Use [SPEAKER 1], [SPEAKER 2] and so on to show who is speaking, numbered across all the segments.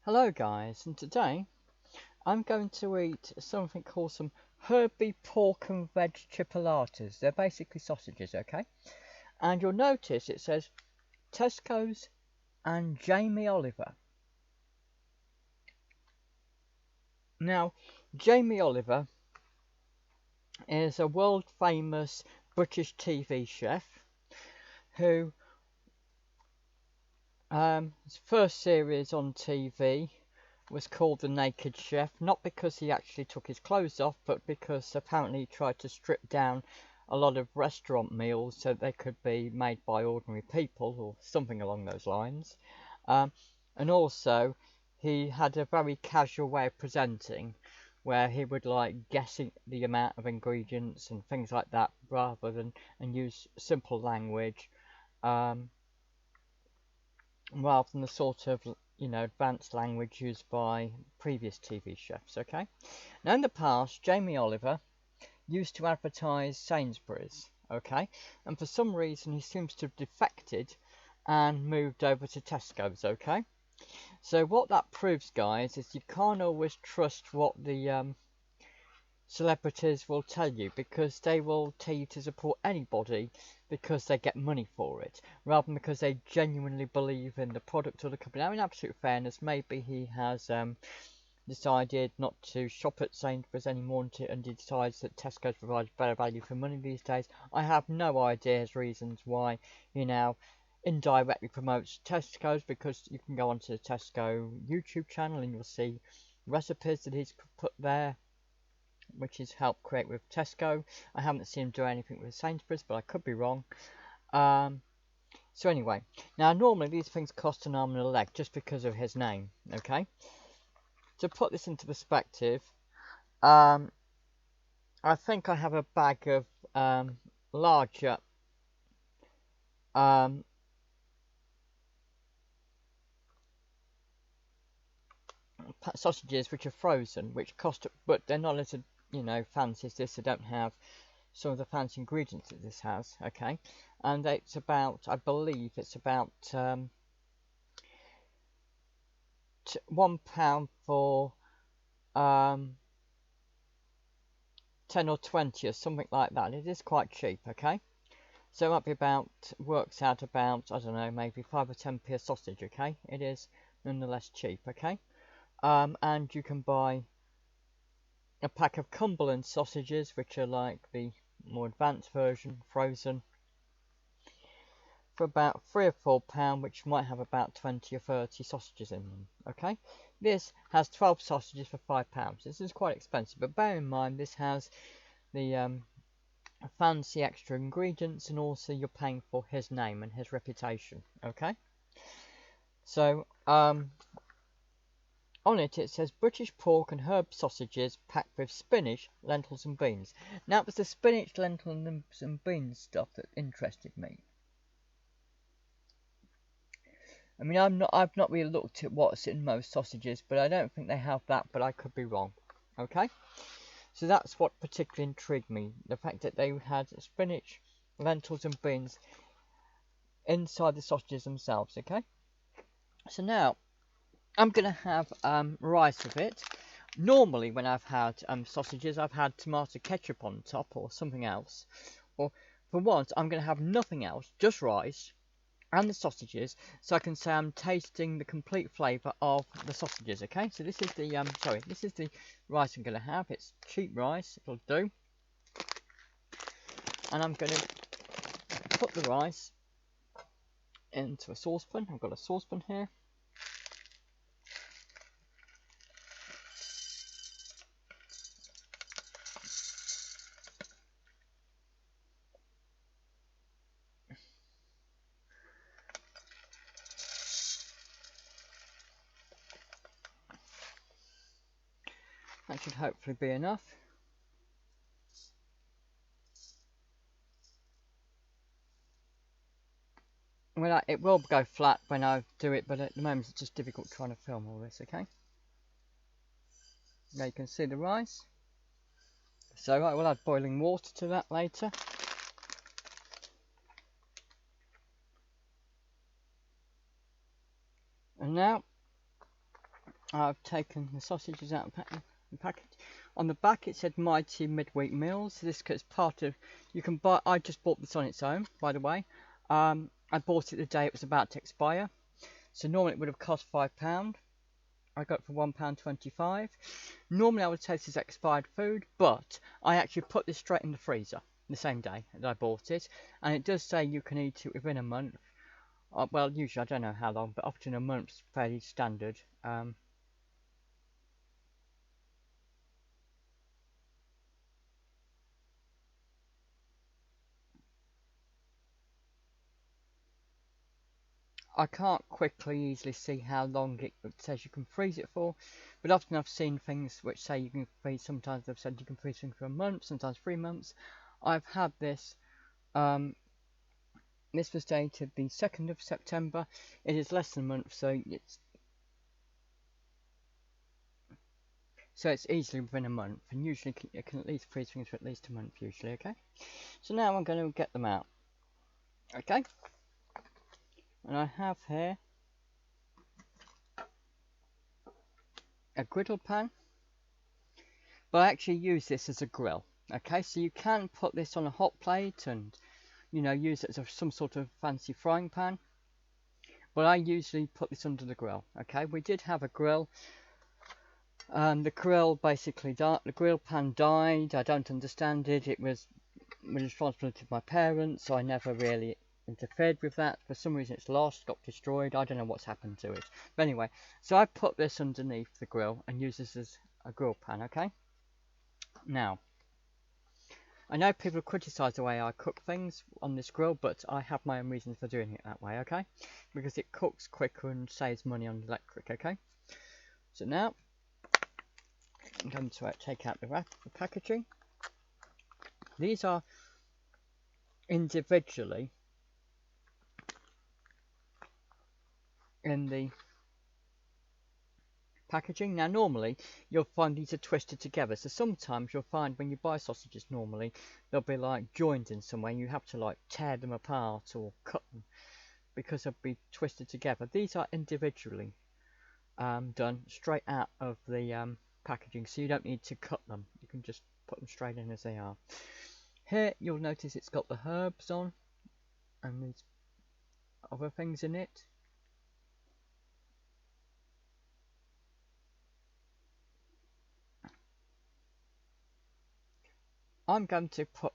[SPEAKER 1] Hello guys, and today I'm going to eat something called some Herby pork and veg chipolatas. They're basically sausages, okay? And you'll notice it says Tesco's and Jamie Oliver. Now, Jamie Oliver is a world famous British TV chef who his first series on TV was called The Naked Chef, not because he actually took his clothes off, but because apparently he tried to strip down a lot of restaurant meals so they could be made by ordinary people or something along those lines. And also, he had a very casual way of presenting where he would like guessing the amount of ingredients and things like that rather than and use simple language. Um, Rather than the sort of advanced language used by previous TV chefs. Okay, now in the past Jamie Oliver used to advertise Sainsbury's, okay, and for some reason he seems to have defected and moved over to Tesco's. Okay, so what that proves, guys, is you can't always trust what the celebrities will tell you, because they will tell you to support anybody because they get money for it, rather than because they genuinely believe in the product or the company. Now, in absolute fairness, maybe he has decided not to shop at Sainsbury's anymore and decides that Tesco provides better value for money these days. I have no idea his reasons why he now indirectly promotes Tesco's, because you can go onto the Tesco YouTube channel and you'll see recipes that he's put there, which is helped create with Tesco. I haven't seen him do anything with Sainsbury's, but I could be wrong. So anyway, now normally these things cost an arm and a leg just because of his name, okay? To put this into perspective, I think I have a bag of larger sausages which are frozen, which cost, but they're not as fancy as this. They don't have some of the fancy ingredients that this has, okay? And it's about, I believe it's about £1 for 10 or 20 or something like that. It is quite cheap, okay? So it might be about, works out about, I don't know, maybe 5 or 10p a sausage, okay? It is nonetheless cheap, okay? And you can buy a pack of Cumberland sausages, which are like the more advanced version, frozen, for about £3 or £4, which might have about 20 or 30 sausages in them. Okay, this has 12 sausages for £5. This is quite expensive, but bear in mind this has the fancy extra ingredients, and also you're paying for his name and his reputation. Okay, so on it says British pork and herb sausages packed with spinach, lentils and beans. Now it was the spinach, lentils and beans stuff that interested me. I mean, I've not really looked at what's in most sausages, but I don't think they have that, but I could be wrong. Okay? So that's what particularly intrigued me, the fact that they had spinach, lentils and beans inside the sausages themselves. Okay? So now I'm going to have rice with it. Normally when I've had sausages, I've had tomato ketchup on top or something else. Or for once, I'm going to have nothing else, just rice and the sausages, so I can say I'm tasting the complete flavour of the sausages. Okay, so this is the this is the rice I'm going to have. It's cheap rice, it'll do. And I'm going to put the rice into a saucepan. I've got a saucepan here. That should hopefully be enough. Well, it will go flat when I do it, but at the moment it's just difficult trying to film all this, okay? Now you can see the rice. So I will add boiling water to that later. And now I've taken the sausages out of the packet. On the back it said Mighty Midweek Meals. This is part of, you can buy, I just bought this on its own, by the way. I bought it the day it was about to expire. So normally it would have cost £5. I got it for £1.25. Normally I would say this is expired food, but I actually put this straight in the freezer the same day that I bought it. And it does say you can eat it within a month. Well, usually I don't know how long, but often a month's fairly standard. I can't quickly easily see how long it says you can freeze it for, but often I've seen things which say you can freeze, sometimes they've said you can freeze things for a month, sometimes 3 months. I've had this, this was dated the 2nd of September, it is less than a month, so it's easily within a month, and usually it can at least freeze things for at least a month usually, okay? So now I'm going to get them out, okay? And I have here a griddle pan, but I actually use this as a grill. Okay, so you can put this on a hot plate and, you know, use it as some sort of fancy frying pan, but I usually put this under the grill. Okay, we did have a grill. The grill basically died. The grill pan died. I don't understand it. It was the responsibility of my parents, so I never really interfered with that. For some reason it's lost, got destroyed. I don't know what's happened to it. But anyway, so I put this underneath the grill and use this as a grill pan, okay? Now, I know people criticise the way I cook things on this grill, but I have my own reasons for doing it that way, okay? Because it cooks quicker and saves money on electric, okay? So now, I'm going to take out the packaging. These are individually in the packaging. Now normally you'll find these are twisted together, so sometimes you'll find when you buy sausages normally they'll be like joined in some way and you have to like tear them apart or cut them because they'll be twisted together. These are individually done straight out of the packaging, so you don't need to cut them, you can just put them straight in as they are. Here you'll notice it's got the herbs on and these other things in it. I'm going to put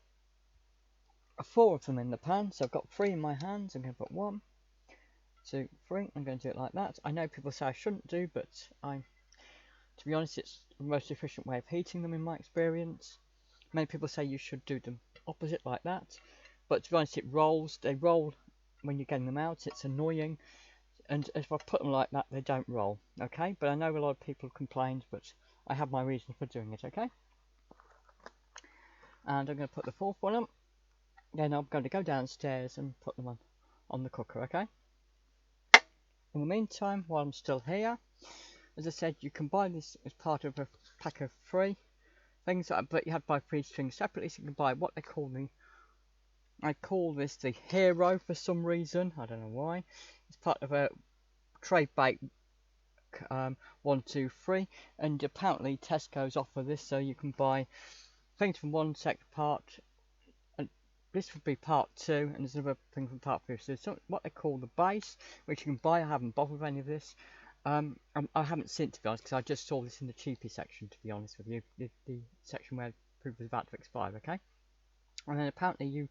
[SPEAKER 1] 4 of them in the pan, so I've got 3 in my hands. I'm going to put 1, 2, 3. I'm going to do it like that. I know people say I shouldn't do, but to be honest, it's the most efficient way of heating them in my experience. Many people say you should do them opposite like that, but to be honest, it rolls. They roll when you're getting them out. It's annoying, and if I put them like that, they don't roll. Okay, but I know a lot of people complained, but I have my reason for doing it. Okay, and I'm going to put the 4th one on. Then I'm going to go downstairs and put them on the cooker. Okay. In the meantime, while I'm still here, as I said, you can buy this as part of a pack of 3 things, but you have to buy 3 things separately. So you can buy what they call I call this the Hero for some reason. I don't know why. It's part of a tray bake 1, 2, 3, and apparently Tesco's offer this, so you can buy things from one part. And this would be part 2, and there's another thing from part 3. So it's what they call the base, which you can buy. I haven't bothered with any of this. I haven't seen it, to be honest, because I just saw this in the cheapy section, to be honest with you, the section where food was about to expire, okay? And then apparently you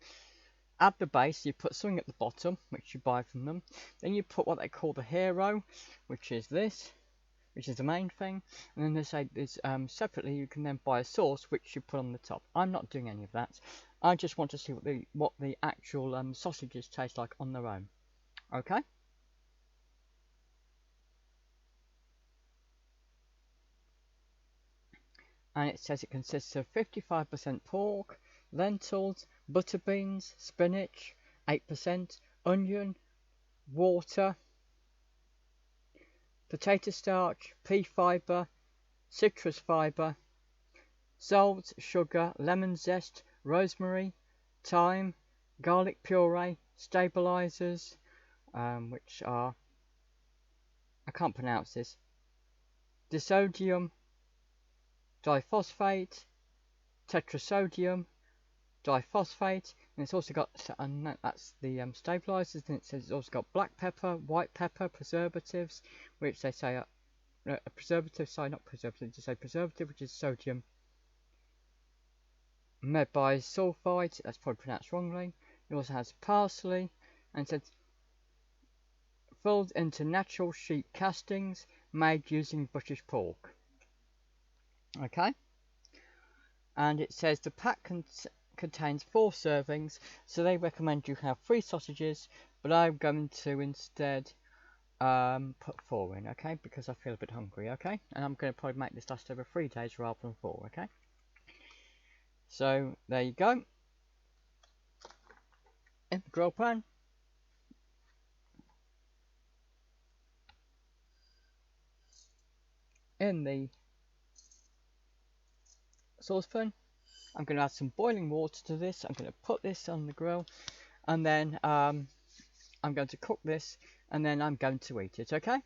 [SPEAKER 1] add the base, you put something at the bottom, which you buy from them, then you put what they call the Hero, which is this, which is the main thing, and then they say there's separately you can then buy a sauce, which you put on the top. I'm not doing any of that. I just want to see what the actual sausages taste like on their own, okay? And it says it consists of 55% pork, lentils, butter beans, spinach, 8%, onion, water, potato starch, pea fibre, citrus fibre, salt, sugar, lemon zest, rosemary, thyme, garlic puree, stabilizers, which are, I can't pronounce this, disodium diphosphate, tetrasodium diphosphate, and it's also got, and that's the stabilizers, and it says it's also got black pepper, white pepper, preservatives, which they say are a preservative, sorry, not preservative, just say preservative, which is sodium medbisulfite, that's probably pronounced wrongly. It also has parsley, and it says filled into natural sheep castings made using British pork. Okay, and it says the pack contains 4 servings, so they recommend you have 3 sausages, but I'm going to instead put 4 in, okay, because I feel a bit hungry, okay, and I'm going to probably make this last over 3 days rather than 4, okay. So there you go, in the grill pan, in the saucepan, I'm going to add some boiling water to this. I'm going to put this on the grill, and then I'm going to cook this, and then I'm going to eat it, okay?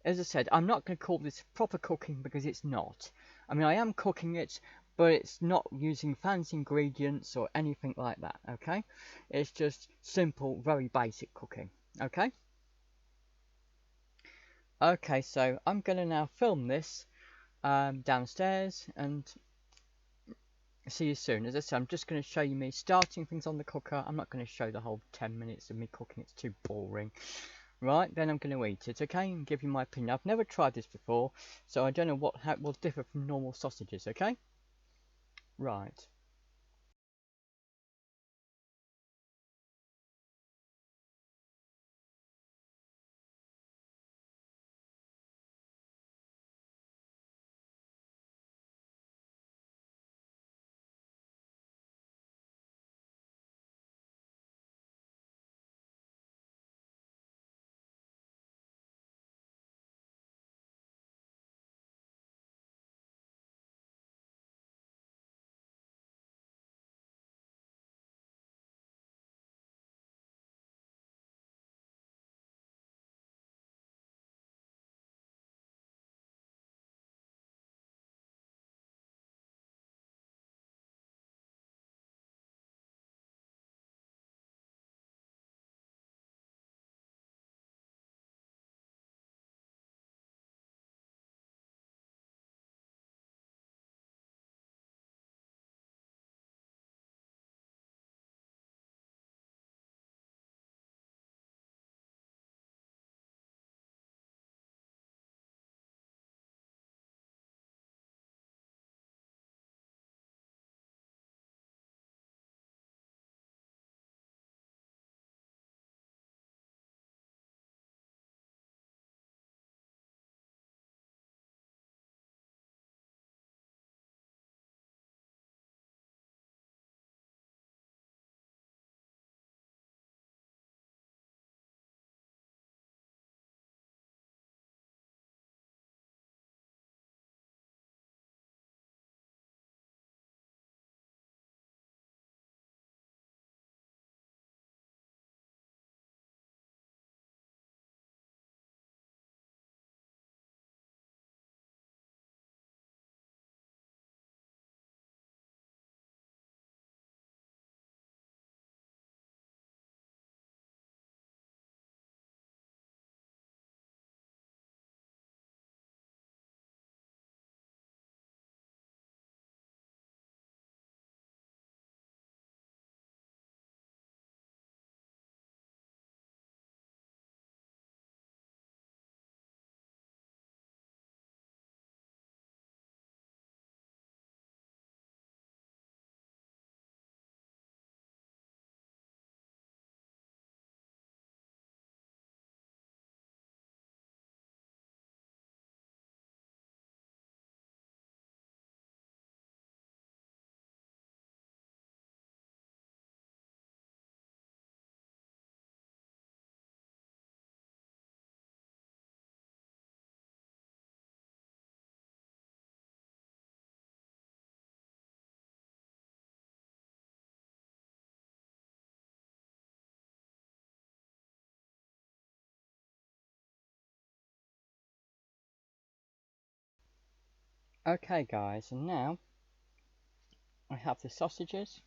[SPEAKER 1] As I said, I'm not going to call this proper cooking because it's not. I mean, I am cooking it, but it's not using fancy ingredients or anything like that, okay? It's just simple, very basic cooking, okay? Okay, so I'm going to now film this downstairs and see you soon. As I said, I'm just going to show you me starting things on the cooker. I'm not going to show the whole 10 minutes of me cooking, it's too boring. Right, then I'm going to eat it, okay, and give you my opinion. I've never tried this before, so I don't know how it will differ from normal sausages, okay? Right. Okay guys, and now I have the sausages.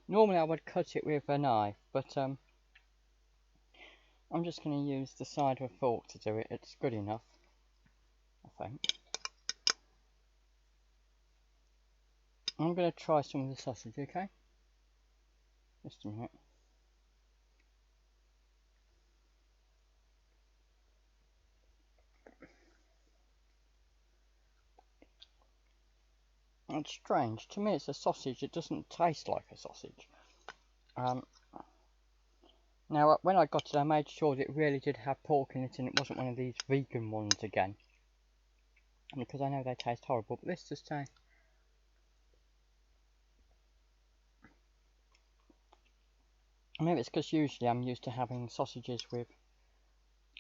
[SPEAKER 1] Normally I would cut it with a knife, but I'm just going to use the side of a fork to do it. It's good enough, I think. I'm going to try some of the sausage, okay? Just a minute. It's strange. To me it's a sausage. It doesn't taste like a sausage. Now when I got it I made sure that it really did have pork in it and it wasn't one of these vegan ones again. Because I know they taste horrible, but this just tastes... Maybe it's because usually I'm used to having sausages with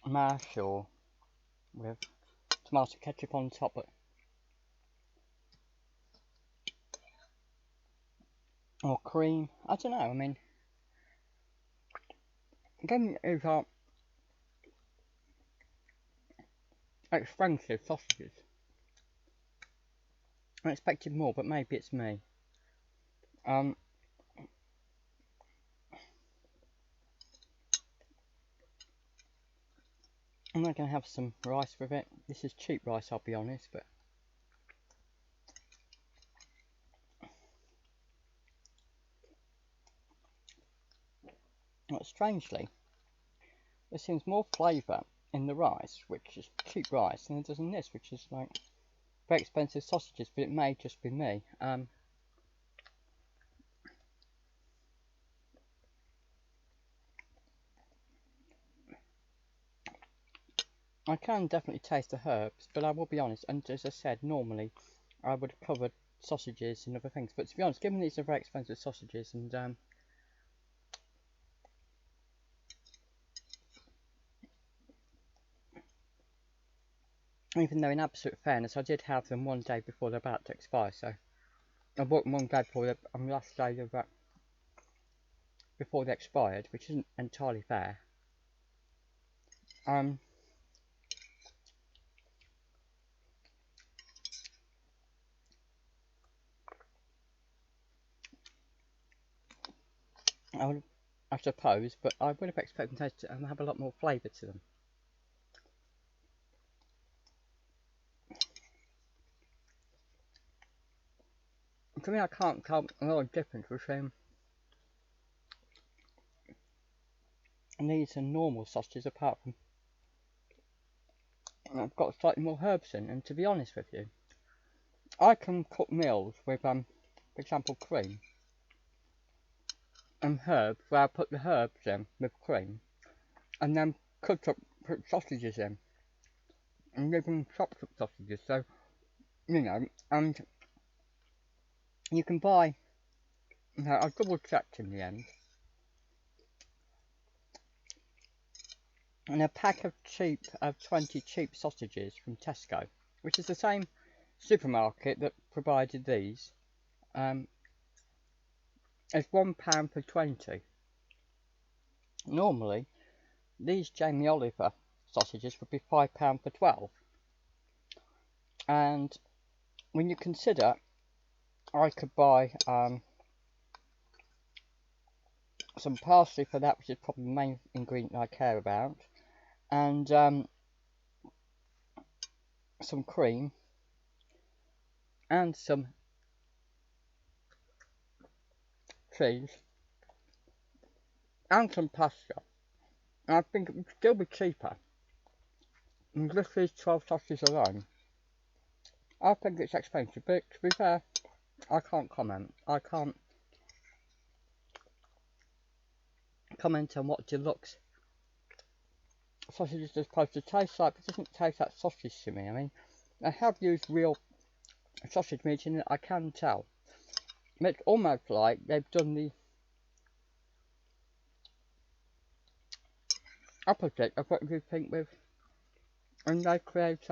[SPEAKER 1] mash or with tomato ketchup on top, but... or cream. I don't know, I mean... Again, these are expensive sausages. I expected more, but maybe it's me. I'm not going to have some rice with it. This is cheap rice, I'll be honest, but... But strangely, there seems more flavour in the rice, which is cheap rice, than there does in this, which is like very expensive sausages, but it may just be me. I can definitely taste the herbs, but I will be honest, and as I said, normally I would have covered sausages and other things, but to be honest, given these are very expensive sausages, and even though in absolute fairness I did have them one day before they're about to expire, so I bought them one day before the last day of before they expired, which isn't entirely fair. I suppose, but I would have expected them to have a lot more flavour to them. To me, I can't tell a lot of difference between these and normal sausages, apart from I've got slightly more herbs in. And to be honest with you, I can cook meals with, for example, cream and herbs, where I put the herbs in with cream, and then put sausages in, and even chopped up sausages. So, you know, and you can buy. Now, I double checked in the end. And a pack of 20 cheap sausages from Tesco, which is the same supermarket that provided these, is £1 for 20. Normally, these Jamie Oliver sausages would be £5 for 12. And when you consider, I could buy some parsley for that, which is probably the main ingredient I care about, and some cream, and some cheese, and some pasta. And I think it would still be cheaper than just these 12 sausages alone. I think it's expensive, but to be fair, I can't comment. I can't comment on what deluxe sausages are supposed to taste like. It doesn't taste like sausage to me. I mean, I have used real sausage meat in it, I can tell. It's almost like they've done the opposite of what you think with, and they create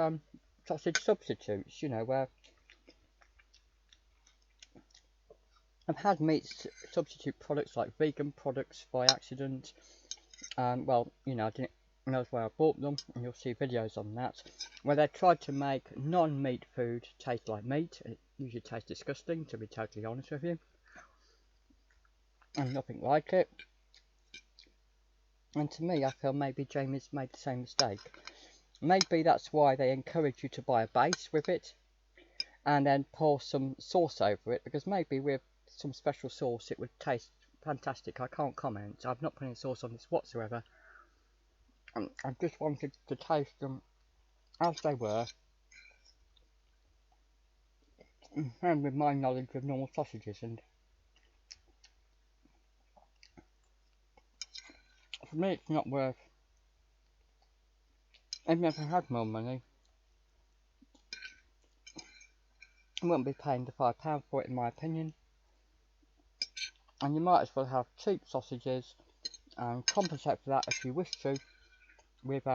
[SPEAKER 1] sausage substitutes, you know, where I've had meat substitute products like vegan products by accident. Well, you know, I didn't and that's where I bought them, and you'll see videos on that, where they tried to make non-meat food taste like meat. It usually tastes disgusting, to be totally honest with you, and nothing like it. And to me, I feel maybe Jamie's made the same mistake. Maybe that's why they encourage you to buy a base with it, and then pour some sauce over it, because maybe with some special sauce it would taste fantastic. I can't comment. I've not put any sauce on this whatsoever. I just wanted to taste them as they were, and with my knowledge of normal sausages. And for me, it's not worth. Even if I had more money, I wouldn't be paying the £5 for it, in my opinion. And you might as well have cheap sausages and compensate for that if you wish to with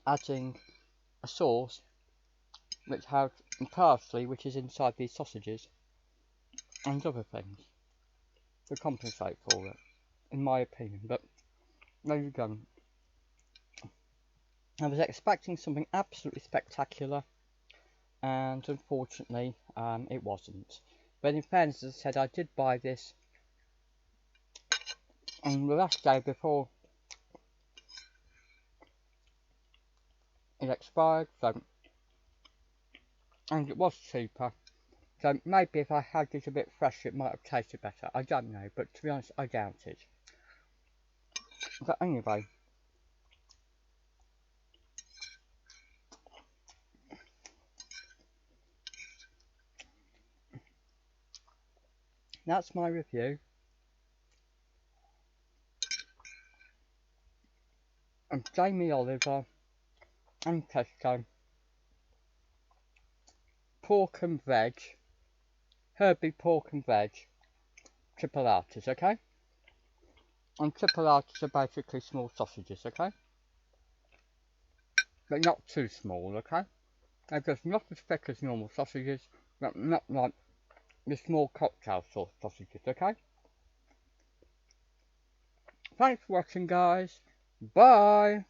[SPEAKER 1] adding a sauce which has parsley, which is inside these sausages, and other things to compensate for it, in my opinion. But there you go. I was expecting something absolutely spectacular, and unfortunately it wasn't. But in fairness, as I said, I did buy this on the last day before it expired, so, and it was cheaper. So maybe if I had it a bit fresh, it might have tasted better. I don't know, but to be honest, I doubt it. But anyway, that's my review of Jamie Oliver and Tesco pork and veg, Herby pork and veg, Chipolatas, okay? And Chipolatas are basically small sausages, okay? But not too small, okay? They're just not as thick as normal sausages, but not like the small cocktail sauce sausages, okay? Thanks for watching, guys. Bye!